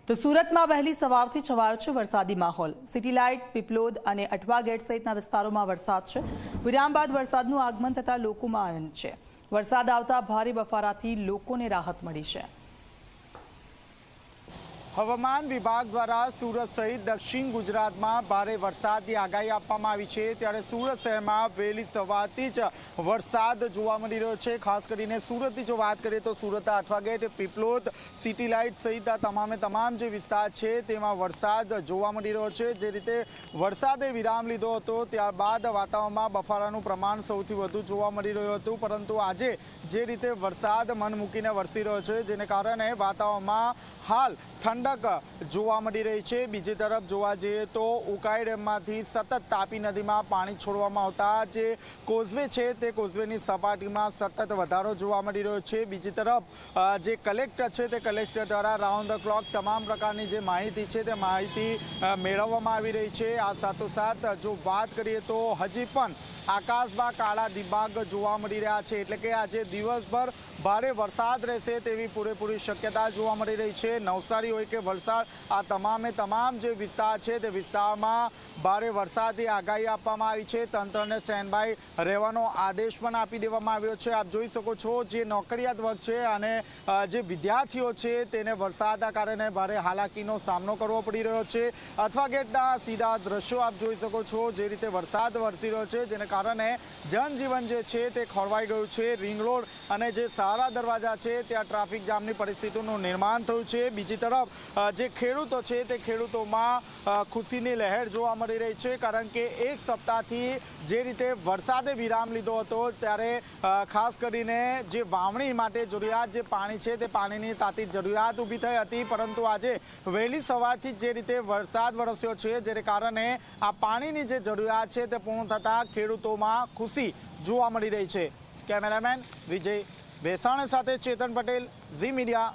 તો સુરતમાં વહેલી સવારથી છવાયો છે વરસાદી માહોલ। સિટી લાઇટ, પીપલોદ અને અઠવા ગેટ સહિતના વિસ્તારોમાં વરસાદ છે। વિરામ બાદ વરસાદનું આગમન થતા લોકોમાં આનંદ છે। વરસાદ આવતા ભારે બફારાથી લોકોને રાહત મળી છે। હવામાન વિભાગ દ્વારા સુરત સહિત દક્ષિણ ગુજરાતમાં ભારે વરસાદની આગાહી આપવામાં આવી છે। ત્યારે સુરત શહેરમાં વહેલી સવારથી જ વરસાદ જોવા મળી રહ્યો છે। ખાસ કરીને સુરતની જો વાત કરીએ તો Surat Athwa gate, Piplod, city light સહિત તમામ જે વિસ્તાર છે તેમાં વરસાદ જોવા મળી રહ્યો છે। જે રીતે વરસાદે વિરામ લીધો હતો ત્યારબાદ વાતાવરણમાં બફારાનું પ્રમાણ સૌથી વધુ જોવા મળી રહ્યું હતું, પરંતુ આજે જે રીતે વરસાદ મન મૂકીને વરસી રહ્યો છે જેને કારણે વાતાવરણમાં હાલ ઠંડક જોવા મળી રહી છે। બીજી તરફ જોવા જઈએ તો ઉકાઈ ડેમમાંથી સતત તાપી નદીમાં પાણી છોડવામાં આવતા જે કોઝવે છે તે કોઝવેની સપાટીમાં સતત વધારો જોવા મળી રહ્યો છે। બીજી તરફ જે કલેક્ટર છે તે કલેક્ટર દ્વારા રાઉન્ડ ધ ક્લોક તમામ પ્રકારની જે માહિતી છે તે માહિતી મેળવવામાં આવી રહી છે। આ સાથોસાથ જો વાત કરીએ તો હજી પણ આકાશમાં કાળા દિબાગ જોવા મળી રહ્યા છે, એટલે કે આજે દિવસભર ભારે વરસાદ રહેશે તેવી પૂરેપૂરી શક્યતા જોવા મળી રહી છે। નવસારી હોય કે વલસાડ, આ તમામ જે વિસ્તાર છે તે વિસ્તારમાં ભારે વરસાદની આગાહી આપવામાં આવી છે। તંત્રને સ્ટેન્ડ બાય રહેવાનો આદેશ પણ આપી દેવામાં આવ્યો છે। આપ જોઈ શકો છો જે નોકરિયાત વર્ગ છે અને જે વિદ્યાર્થીઓ છે તેને વરસાદના કારણે ભારે હાલાકીનો સામનો કરવો પડી રહ્યો છે। અઠવા ગેટના સીધા દ્રશ્યો આપ જોઈ શકો છો, જે રીતે વરસાદ વરસી રહ્યો છે જેને કારણે જનજીવન જે છે તે ખોરવાઈ ગયું છે। રિંગ રોડ અને જે સહારા દરવાજા છે ત્યાં ટ્રાફિક જામની પરિસ્થિતિનું નિર્માણ થયું છે। બીજી તરફ જે ખેડૂતો છે તે ખેડૂતોમાં ખુશીની લહેર જોવા મળી રહી છે, કારણ કે એક સપ્તાહથી જે રીતે વરસાદે વિરામ લીધો હતો ત્યારે ખાસ કરીને જે વાવણી માટે જરૂરિયાત જે પાણી છે તે પાણીની તાતી જરૂરિયાત ઊભી થઈ હતી, પરંતુ આજે વહેલી સવારથી જે રીતે વરસાદ વરસ્યો છે જેને કારણે આ પાણીની જે જરૂરિયાત છે તે પૂર્ણ થતાં ખેડૂતોમાં ખુશી જોવા મળી રહી છે। કેમેરામેન વિજય ભેસાણ સાથે ચેતન પટેલ, ઝી મીડિયા,